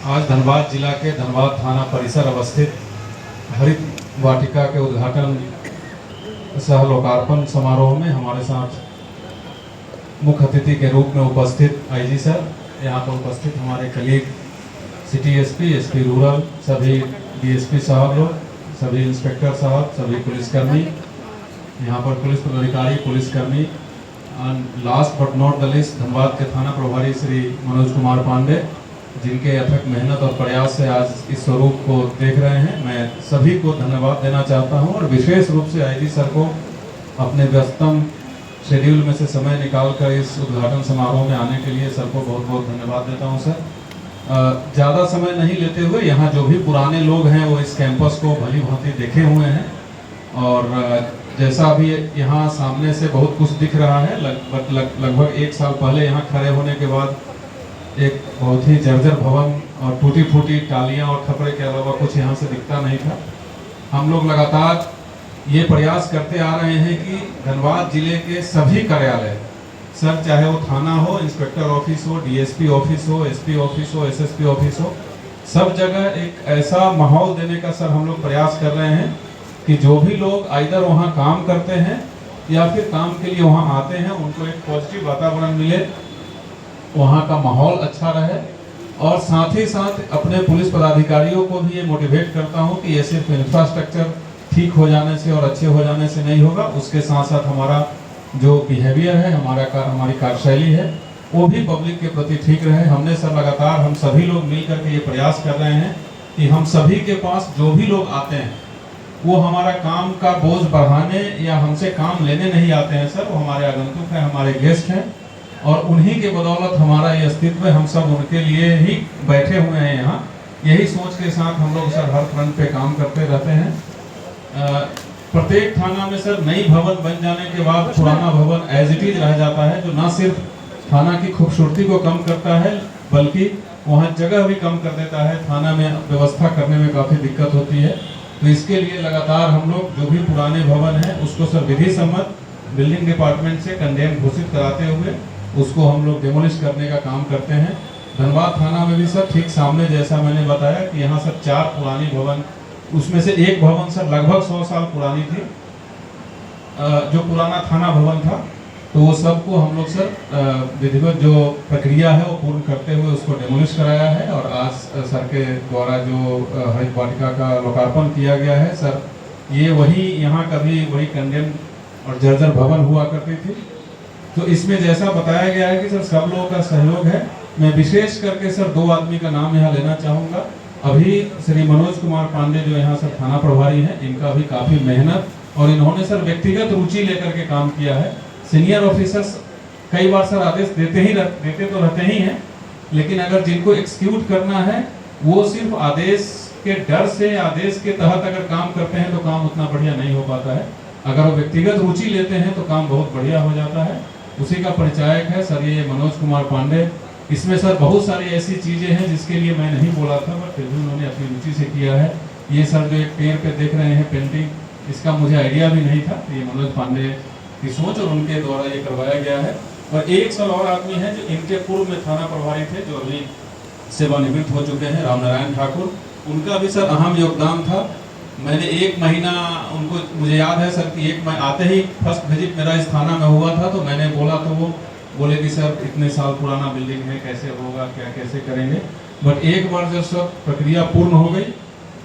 आज धनबाद जिला के धनबाद थाना परिसर अवस्थित हरित वाटिका के उद्घाटन सह लोकार्पण समारोह में हमारे साथ मुख्य अतिथि के रूप में उपस्थित आईजी सर, यहाँ पर उपस्थित हमारे कलीग सिटी एसपी रूरल, सभी डीएसपी साहब लोग, सभी इंस्पेक्टर साहब, सभी पुलिसकर्मी, यहाँ पर पुलिस पदाधिकारी, पुलिसकर्मी, and last but not the list Dhanbad के थाना प्रभारी श्री मनोज कुमार पांडे, जिनके अथक मेहनत और प्रयास से आज इस स्वरूप को देख रहे हैं। मैं सभी को धन्यवाद देना चाहता हूं और विशेष रूप से आईजी सर को अपने व्यस्तम शेड्यूल में से समय निकालकर इस उद्घाटन समारोह में आने के लिए सर को बहुत बहुत धन्यवाद देता हूं। सर, ज़्यादा समय नहीं लेते हुए, यहाँ जो भी पुराने लोग हैं वो इस कैंपस को भली भांति देखे हुए हैं और जैसा अभी यहाँ सामने से बहुत कुछ दिख रहा है, लगभग एक साल पहले यहाँ खड़े होने के बाद एक बहुत ही जर्जर भवन और टूटी फूटी टालियाँ और खपड़े के अलावा कुछ यहाँ से दिखता नहीं था। हम लोग लगातार ये प्रयास करते आ रहे हैं कि धनबाद जिले के सभी कार्यालय, सर चाहे वो थाना हो, इंस्पेक्टर ऑफिस हो, डीएसपी ऑफिस हो, एसपी ऑफिस हो, एसएसपी ऑफिस हो, सब जगह एक ऐसा माहौल देने का सर हम लोग प्रयास कर रहे हैं कि जो भी लोग आइदर वहाँ काम करते हैं या फिर काम के लिए वहाँ आते हैं, उनको एक पॉजिटिव वातावरण मिले, वहाँ का माहौल अच्छा रहे। और साथ ही साथ अपने पुलिस पदाधिकारियों को भी ये मोटिवेट करता हूँ कि ये सिर्फ इंफ्रास्ट्रक्चर ठीक हो जाने से और अच्छे हो जाने से नहीं होगा, उसके साथ साथ हमारा जो बिहेवियर है, हमारी कार्यशैली है, वो भी पब्लिक के प्रति ठीक रहे। हमने सर लगातार हम सभी लोग मिल करके ये प्रयास कर रहे हैं कि हम सभी के पास जो भी लोग आते हैं वो हमारा काम का बोझ बढ़ाने या हमसे काम लेने नहीं आते हैं सर, वो हमारे आगंतुक हैं, हमारे गेस्ट हैं और उन्हीं के बदौलत हमारा ये अस्तित्व है। हम सब उनके लिए ही बैठे हुए हैं यहाँ। यही सोच के साथ हम लोग सर हर फ्रंट पे काम करते रहते हैं। प्रत्येक थाना में सर नई भवन बन जाने के बाद पुराना भवन एज इट इज रह जाता है, जो ना सिर्फ थाना की खूबसूरती को कम करता है बल्कि वहाँ जगह भी कम कर देता है, थाना में व्यवस्था करने में काफ़ी दिक्कत होती है। तो इसके लिए लगातार हम लोग जो भी पुराने भवन है उसको सर विधि सम्मत बिल्डिंग डिपार्टमेंट से कंडेम घोषित कराते हुए उसको हम लोग डेमोलिश करने का काम करते हैं। धनबाद थाना में भी सर ठीक सामने जैसा मैंने बताया कि यहाँ सर 4 पुरानी भवन, उसमें से एक भवन सर लगभग 100 साल पुरानी थी, जो पुराना थाना भवन था, तो वो सबको हम लोग सर विधिवत जो प्रक्रिया है वो पूर्ण करते हुए उसको डेमोलिश कराया है और आज सर के द्वारा जो हरित वाटिका का लोकार्पण किया गया है सर, ये वही यहाँ कभी वही कंडेम और जर्जर भवन हुआ करती थी। तो इसमें जैसा बताया गया है कि सर सब लोगों का सहयोग है। मैं विशेष करके सर 2 आदमी का नाम यहाँ लेना चाहूँगा। अभी श्री मनोज कुमार पांडे जो यहाँ सर थाना प्रभारी हैं, इनका भी काफ़ी मेहनत और इन्होंने सर व्यक्तिगत रुचि लेकर के काम किया है। सीनियर ऑफिसर्स कई बार सर आदेश देते तो रहते ही हैं, लेकिन अगर जिनको एक्सिक्यूट करना है वो सिर्फ आदेश के डर से, आदेश के तहत अगर काम करते हैं तो काम उतना बढ़िया नहीं हो पाता है। अगर वो व्यक्तिगत रुचि लेते हैं तो काम बहुत बढ़िया हो जाता है। उसी का परिचायक है सर ये मनोज कुमार पांडे। इसमें सर बहुत सारी ऐसी चीज़ें हैं जिसके लिए मैं नहीं बोला था, बट फिर भी उन्होंने अपनी रुचि से किया है। ये सर जो एक पेड़ पे देख रहे हैं पेंटिंग, इसका मुझे आइडिया भी नहीं था, ये मनोज पांडे की सोच और उनके द्वारा ये करवाया गया है। और एक सर और आदमी है जो इनके पूर्व में थाना प्रभारी थे, जो अभी सेवानिवृत्त हो चुके हैं, राम नारायण ठाकुर। उनका भी सर अहम योगदान था। मैंने 1 महीना उनको, मुझे याद है सर कि आते ही फर्स्ट विजिट मेरा इस थाना में हुआ था, तो मैंने बोला तो वो बोले कि सर इतने साल पुराना बिल्डिंग है, कैसे होगा, क्या कैसे करेंगे। बट एक बार जब सब प्रक्रिया पूर्ण हो गई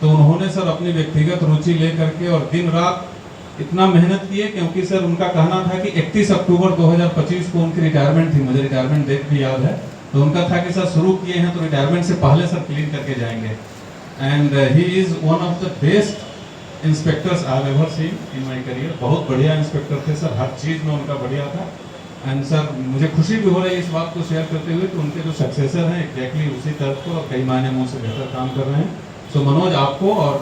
तो उन्होंने सर अपनी व्यक्तिगत रुचि ले करके और दिन रात इतना मेहनत किए, क्योंकि सर उनका कहना था कि 31 अक्टूबर 2025 को उनकी रिटायरमेंट थी। मुझे रिटायरमेंट डेट भी याद है। तो उनका था कि सर शुरू किए हैं तो रिटायरमेंट से पहले सर क्लीन करके जाएंगे। And he is one of the best inspectors I have ever seen in my career. बहुत बढ़िया इंस्पेक्टर थे सर, हर चीज़ में उनका बढ़िया था। एंड सर मुझे खुशी भी हो रही है इस बात को शेयर करते हुए कि उनके जो सक्सेसर हैं एग्जैक्टली उसी तरफ को और कई मायने में उनसे बेहतर काम कर रहे हैं। सो मनोज, आपको और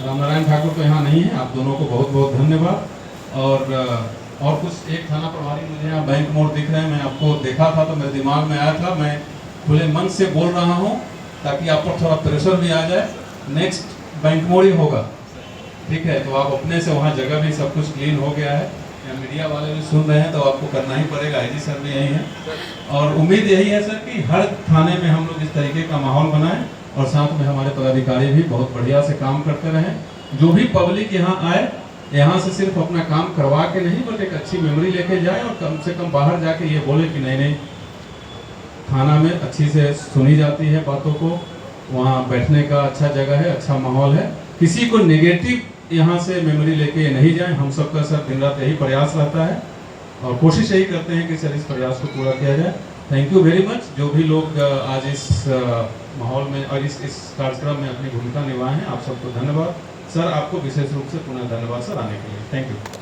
राम नारायण ठाकुर तो यहाँ नहीं है, आप दोनों को बहुत बहुत धन्यवाद। और कुछ एक थाना प्रभारी मुझे यहाँ बैंक मोड़ दिख रहे हैं, मैं आपको देखा था तो मेरे दिमाग में आया था, मैं खुले मन से बोल रहा हूँ ताकि आप पर थोड़ा प्रेशर भी आ जाए। नेक्स्ट बैंक मोड़ ही होगा, ठीक है? तो आप अपने से वहाँ जगह भी सब कुछ क्लीन हो गया है, या मीडिया वाले भी सुन रहे हैं तो आपको करना ही पड़ेगा। आईजी सर भी यही हैं और उम्मीद यही है सर कि हर थाने में हम लोग इस तरीके का माहौल बनाएं और साथ में हमारे पदाधिकारी भी बहुत बढ़िया से काम करते रहें। जो भी पब्लिक यहाँ आए, यहाँ से सिर्फ अपना काम करवा के नहीं बट एक अच्छी मेमोरी लेके जाए और कम से कम बाहर जाके ये बोले कि नहीं नहीं, थाना में अच्छी से सुनी जाती है बातों को, वहाँ बैठने का अच्छा जगह है, अच्छा माहौल है। किसी को नेगेटिव यहाँ से मेमोरी लेके नहीं जाए। हम सबका सर दिन रात यही प्रयास रहता है और कोशिश यही करते हैं कि सर इस प्रयास को पूरा किया जाए। Thank you very much. जो भी लोग आज इस माहौल में और इस कार्यक्रम में अपनी भूमिका निभाए हैं, आप सबको धन्यवाद। सर आपको विशेष रूप से पुनः धन्यवाद सर आने के लिए। Thank you.